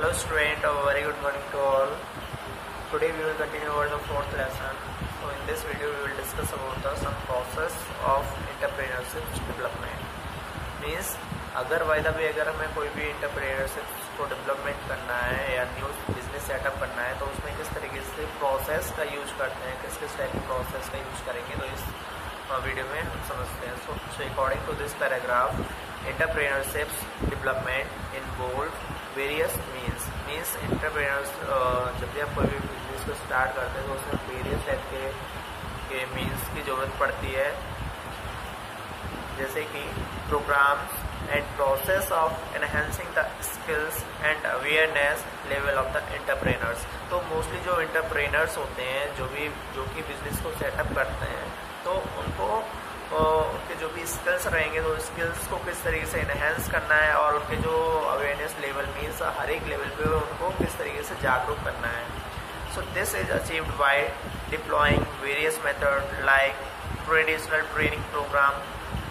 Hello student, a very good morning to all. Today we will continue over the fourth lesson. So in this video we will discuss about the some process of entrepreneurship development. Means अगर हमें कोई भी entrepreneurship को development करना है या new business setup करना है तो उसमें किस तरीके से प्रोसेस का यूज करते हैं, किस किस टाइप की प्रोसेस का यूज करेंगे, तो इस वीडियो में हम समझते हैं. So according to this paragraph, entrepreneurship development involve various means entrepreneurs जब भी आप कोई भी बिजनेस को स्टार्ट करते हैं तो उसमें वेरियस टाइप के मीन्स की ज़रूरत पड़ती है, जैसे कि programs and process of enhancing the skills and awareness level of the entrepreneurs. तो मोस्टली जो एंटरप्रेन्योर्स होते हैं जो कि बिजनेस को सेटअप करते हैं तो उनको उनके जो भी स्किल्स रहेंगे तो स्किल्स को किस तरीके से इन्हेंस करना है और उनके जो अवेयरनेस लेवल मीन्स हर एक लेवल पे उनको किस तरीके से जागरूक करना है. So this is achieved by deploying various method like traditional training program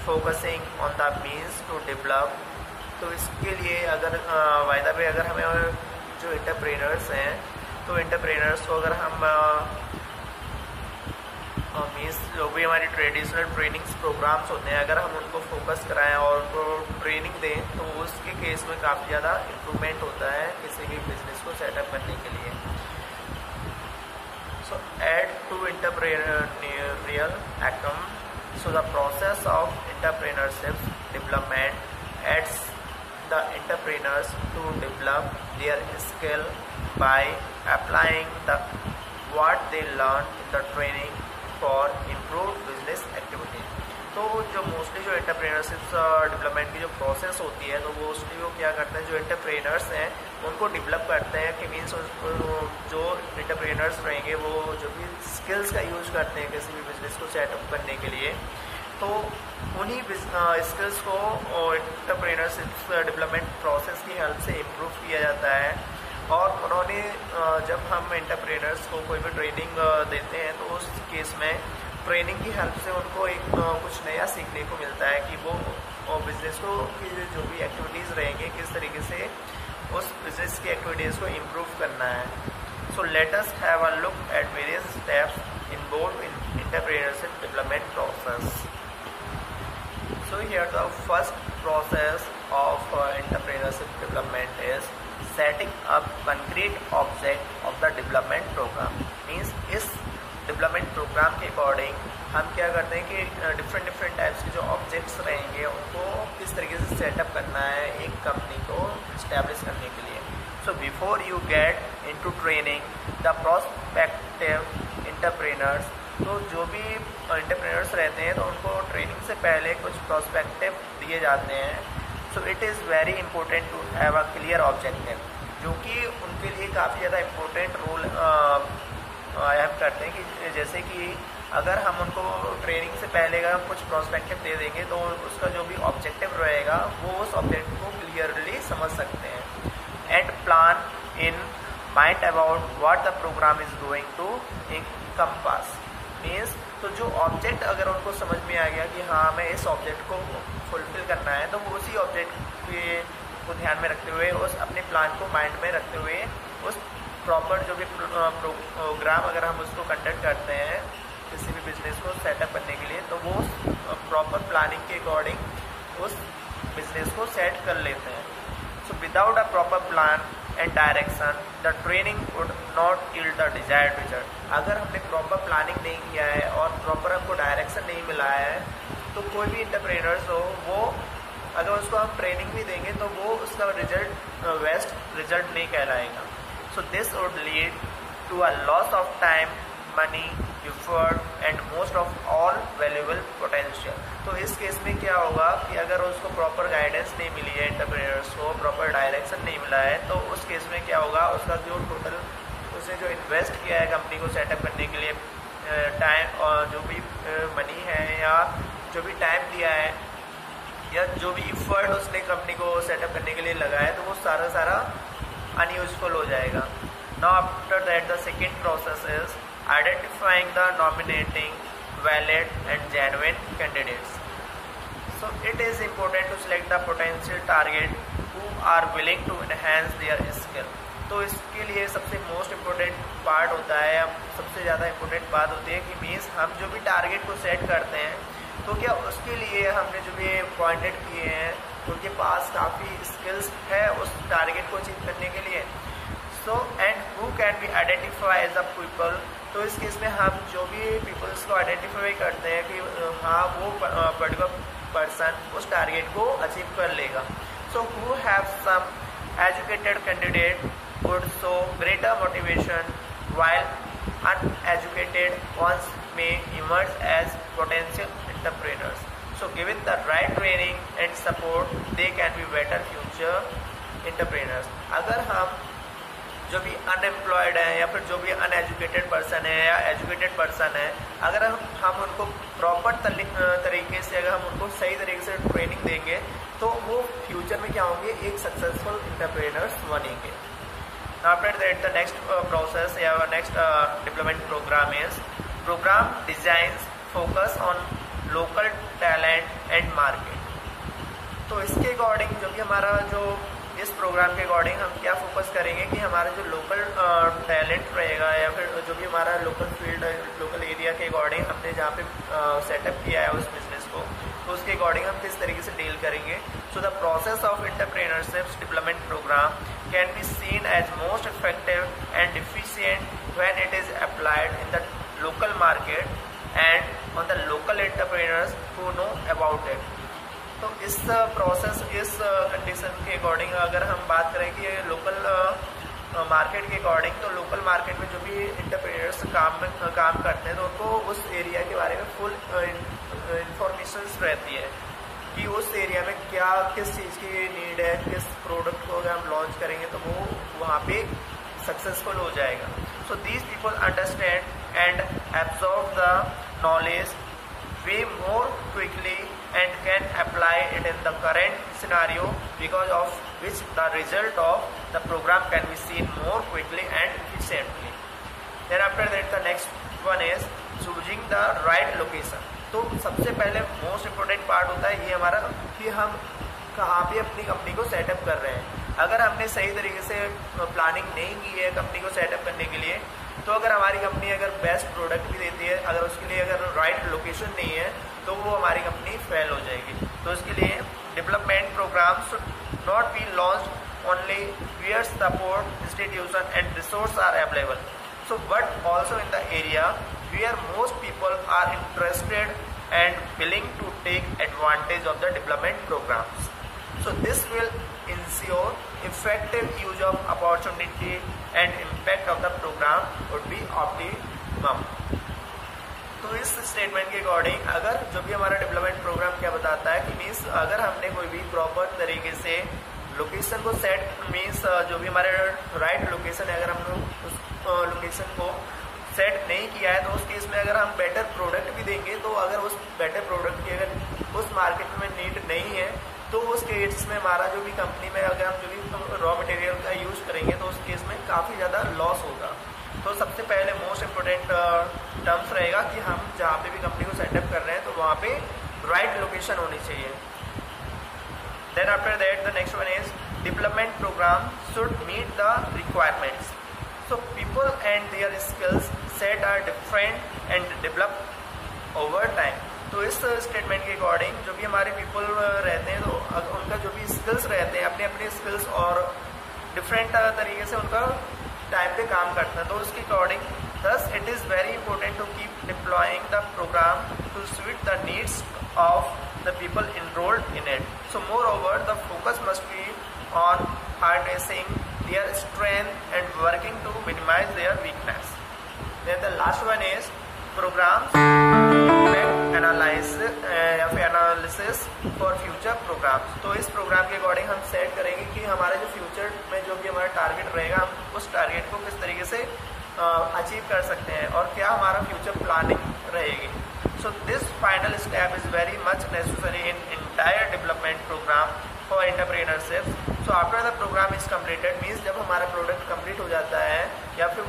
focusing on the means to develop. तो इसके लिए अगर वायदा पे अगर हमें जो एंटरप्रेन्योर्स हैं तो एंटरप्रेन्योर्स को अगर हम मीन्स जो भी हमारी ट्रेडिशनल ट्रेनिंग्स प्रोग्राम्स होते हैं अगर हम उनको फोकस कराएं और उनको ट्रेनिंग दें तो उसके केस में काफ़ी ज़्यादा इम्प्रूवमेंट होता है किसी भी बिजनेस को सेटअप करने के लिए. सो एड टू एंटरप्रेन्योरियल एक्म. So the process of entrepreneurship development aids the entrepreneurs to develop their skill by applying what they learn in the training for improved business activity. तो जो mostly जो entrepreneurship development की जो process होती है तो mostly वो क्या करते हैं, जो एंटरप्रेन्योर्स हैं उनको डेवलप करते हैं कि मीन्स जो एंटरप्रेन्योर्स रहेंगे वो जो भी स्किल्स का यूज करते हैं किसी भी बिजनेस को सेटअप करने के लिए तो उन्हीं स्किल्स को एंटरप्रेन्योरशिप डेवलपमेंट प्रोसेस की हेल्प से इम्प्रूव किया जाता है. और उन्होंने जब हम एंटरप्रेन्योर्स को कोई भी ट्रेनिंग देते हैं तो उस केस में ट्रेनिंग की हेल्प से उनको एक कुछ नया सीखने को मिलता है कि वो बिजनेस को की जो भी एक्टिविटीज़ रहेंगी किस तरीके से उस बिजनेस की एक्टिविटीज़ को इम्प्रूव करना है. So let us have a look at various steps involve in entrepreneurship development process. So here the first process of entrepreneurship development is setting up concrete object of the development program. Means इस development program के according हम क्या करते हैं कि different types के जो objects रहेंगे उनको किस तरीके से सेटअप करना है एक कंपनी को इस्टेब्लिश करने के लिए. So before you get into training the prospective entrepreneurs, तो जो भी एंटरप्रेन्योर्स रहते हैं तो उनको ट्रेनिंग से पहले कुछ प्रोस्पेक्टिव दिए जाते हैं. So it is very important to have a clear objective, जो कि उनके लिए काफ़ी ज़्यादा इम्पोर्टेंट रोल अहम करते हैं कि जैसे कि अगर हम उनको ट्रेनिंग से पहले अगर हम कुछ प्रोस्पेक्टिव दे देंगे तो उसका जो भी ऑब्जेक्टिव रहेगा वो उस ऑब्जेक्टिव को क्लियरली समझ सकते हैं. And plan in mind about what the program is going to encompass. Means तो जो ऑब्जेक्ट अगर उनको समझ में आ गया कि हाँ हमें इस ऑब्जेक्ट को फुलफिल करना है तो वो उसी ऑब्जेक्ट को ध्यान में रखते हुए उस अपने प्लान को माइंड में रखते हुए उस प्रॉपर जो भी प्रोग्राम अगर हम उसको कंडक्ट करते हैं किसी भी बिजनेस को सेटअप करने के लिए तो वो प्रॉपर प्लानिंग के अकॉर्डिंग उस बिजनेस को सेट कर लेते हैं. So without a proper plan and direction the training would not yield the desired result. अगर हमने प्रॉपर प्लानिंग नहीं किया है और प्रॉपर हमको डायरेक्शन नहीं मिला है तो कोई भी एंटरप्रेन्योर्स हो वो अगर उसको हम ट्रेनिंग भी देंगे तो वो उसका रिजल्ट वेस्ट रिजल्ट नहीं कहलाएगा. So this would lead to a loss of time, money, effort and most of all valuable potential. तो इस केस में क्या होगा कि अगर उसको प्रॉपर गाइडेंस नहीं मिली है, एंटरप्रेन्योर्स को प्रॉपर डायरेक्शन नहीं मिला है तो उस केस में क्या होगा, उसका जो टोटल उसने जो इन्वेस्ट किया है कंपनी को सेटअप करने के लिए टाइम और जो भी मनी है या जो भी टाइम दिया है या जो भी इफर्ट उसने कंपनी को सेटअप करने के लिए लगाया तो वो सारा अनयूजफुल हो जाएगा. Now after that the second process is identifying the nominating valid and genuine candidates. So it is important to select the potential target who are willing to enhance their skill. तो इसके लिए सबसे most important part होता है, या सबसे ज़्यादा important बात होती है कि मीन्स हम जो भी टारगेट को सेट करते हैं, तो क्या उसके लिए हमने जो भी पॉइंटेड किए हैं उनके पास काफ़ी स्किल्स है उस टारगेट को अचीव करने के लिए। So and who can be identify as a people, तो इस केस में हम जो भी पीपल्स को आइडेंटिफाई करते हैं कि हाँ वो पर्टिकुलर पर्सन उस टारगेट को अचीव कर लेगा। So who have some educated candidate would show greater motivation, while uneducated ones may emerge as potential entrepreneurs. So given the right training and support, they can be better future entrepreneurs. अगर हम जो भी unemployed है या फिर जो भी uneducated person है या एजुकेटेड पर्सन है, अगर हम उनको प्रॉपर तरीके से, अगर हम उनको सही तरीके से ट्रेनिंग देंगे तो वो फ्यूचर में क्या होंगे, एक सक्सेसफुल एंटरप्रेन्योर्स बनेंगे। After that, the next process or next development program is program designs focus on local talent and market। तो इसके अकॉर्डिंग जो भी हमारा जो इस प्रोग्राम के अकॉर्डिंग हम क्या फोकस करेंगे कि हमारा जो लोकल टैलेंट रहेगा या फिर जो भी हमारा लोकल फील्ड, लोकल एरिया के अकॉर्डिंग हमने जहाँ पे सेटअप किया है उस बिजनेस को, तो उसके अकॉर्डिंग हम किस तरीके से डील करेंगे। So the process of entrepreneurship development program can be seen as most effective and efficient when it is applied in the local market and on the local entrepreneurs who know about it। तो इस process, इस condition के according अगर हम बात करें कि local market के अकॉर्डिंग, तो लोकल मार्केट में जो भी एंटरप्रेन्योर्स काम करते हैं तो उनको उस एरिया के बारे में फुल इंफॉर्मेशन रहती है कि उस एरिया में क्या किस चीज़ की नीड है, किस प्रोडक्ट को अगर हम लॉन्च करेंगे तो वो वहाँ पे सक्सेसफुल हो जाएगा। So these people understand and absorb the knowledge way more quickly and can apply it in the current scenario, because of which the result of the program can be seen more quickly and efficiently। Then after that the next one is choosing the right location। तो सबसे पहले most important part होता है ये हमारा कि हम कहाँ पे अपनी कंपनी को सेटअप कर रहे हैं। अगर हमने सही तरीके से प्लानिंग नहीं की है कंपनी को सेटअप करने के लिए, तो अगर हमारी कंपनी अगर बेस्ट प्रोडक्ट भी देती है, अगर उसके लिए अगर राइट लोकेशन नहीं है तो वो हमारी कंपनी फेल हो जाएगी। तो इसके लिए development program should not be launched only where support institution and resource are available, so but also in the area where most people are interested and willing to take advantage of the development programs। So this will ensure effective use of opportunity and impact of the program would be optimum। तो इस statement के according अगर जो भी हमारा development programme क्या बताता है कि मीन्स अगर हमने कोई भी प्रॉपर तरीके से लोकेशन को सेट, मीन्स जो भी हमारे राइट लोकेशन है, अगर हम उस लोकेशन को सेट नहीं किया है तो उस केस में अगर हम बेटर प्रोडक्ट भी देंगे, तो अगर उस बेटर प्रोडक्ट की अगर उस मार्केट में नीड नहीं है तो उस केस में हमारा जो भी कंपनी में अगर हम जो भी रॉ मटेरियल का यूज़ करेंगे तो उस केस में काफ़ी ज़्यादा लॉस होगा। तो सबसे पहले मोस्ट इम्पोर्टेंट टर्म्स रहेगा कि हम जहाँ पे भी कंपनी को सेटअप कर रहे हैं तो वहाँ पे राइट लोकेशन होनी चाहिए। Then after that the next one is development program should meet the requirements. So people and their skills set are different and develop over time। तो इस स्टेटमेंट के अकॉर्डिंग जो भी हमारे पीपल रहते हैं तो उनका जो भी स्किल्स रहते हैं अपने अपने स्किल्स और डिफरेंट तरीके से उनका टाइम पे काम करते हैं। तो उसके according thus it is very important to keep deploying the program to suit the needs of the people enrolled in it। So moreover the focus must be on harnessing their strength and working to minimize their weakness। Then the last one is programs impact analysis for future programs। तो इस programme के according हम set करेंगे कि हमारा जो future में जो भी हमारा टारगेट रहेगा हम उस टारगेट को किस तरीके से अचीव कर सकते हैं और क्या हमारा फ्यूचर प्लानिंग रहेगी। So this final step is very much necessary in entire development program for entrepreneurship. So after the program is completed means जब हमारा प्रोडक्ट कंप्लीट हो जाता है या फिर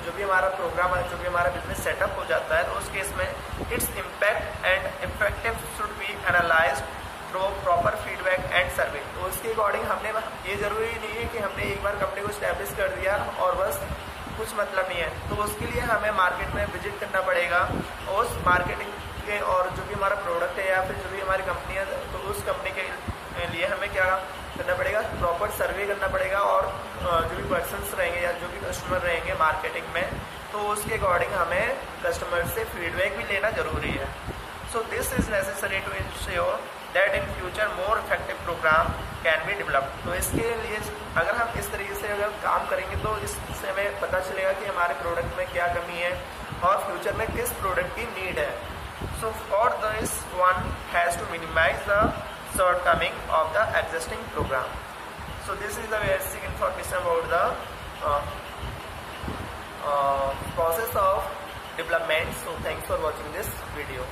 जो भी हमारा प्रोग्राम है, जो भी हमारा बिजनेस सेटअप हो जाता है, तो उस केस में its impact and effective should be analysed through proper feedback and सर्वे। तो उसके उसके अकॉर्डिंग हमने, ये ज़रूरी नहीं है कि हमने एक बार कंपनी को स्टैब्लिश कर दिया और बस कुछ मतलब नहीं है, तो उसके लिए हमें मार्केट में विजिट करना पड़ेगा। उस मार्केटिंग के और जो भी हमारा प्रोडक्ट है या फिर जो भी हमारी कंपनी है, तो उस कंपनी के लिए हमें क्या करना पड़ेगा, प्रॉपर सर्वे करना पड़ेगा और जो भी पर्सन्स रहेंगे या जो भी कस्टमर रहेंगे मार्केटिंग में, तो उसके अकॉर्डिंग हमें कस्टमर से फीडबैक भी लेना ज़रूरी है। So this is necessary to ensure that in future more effective program can be developed. तो इसके लिए अगर हम इस तरीके से अगर काम करेंगे तो इससे हमें पता चलेगा कि हमारे प्रोडक्ट में क्या कमी है और फ्यूचर में किस प्रोडक्ट की नीड है। So for this one has to minimize the shortcoming of the existing program. So this is the basic information about the process of development. So thanks for watching this video.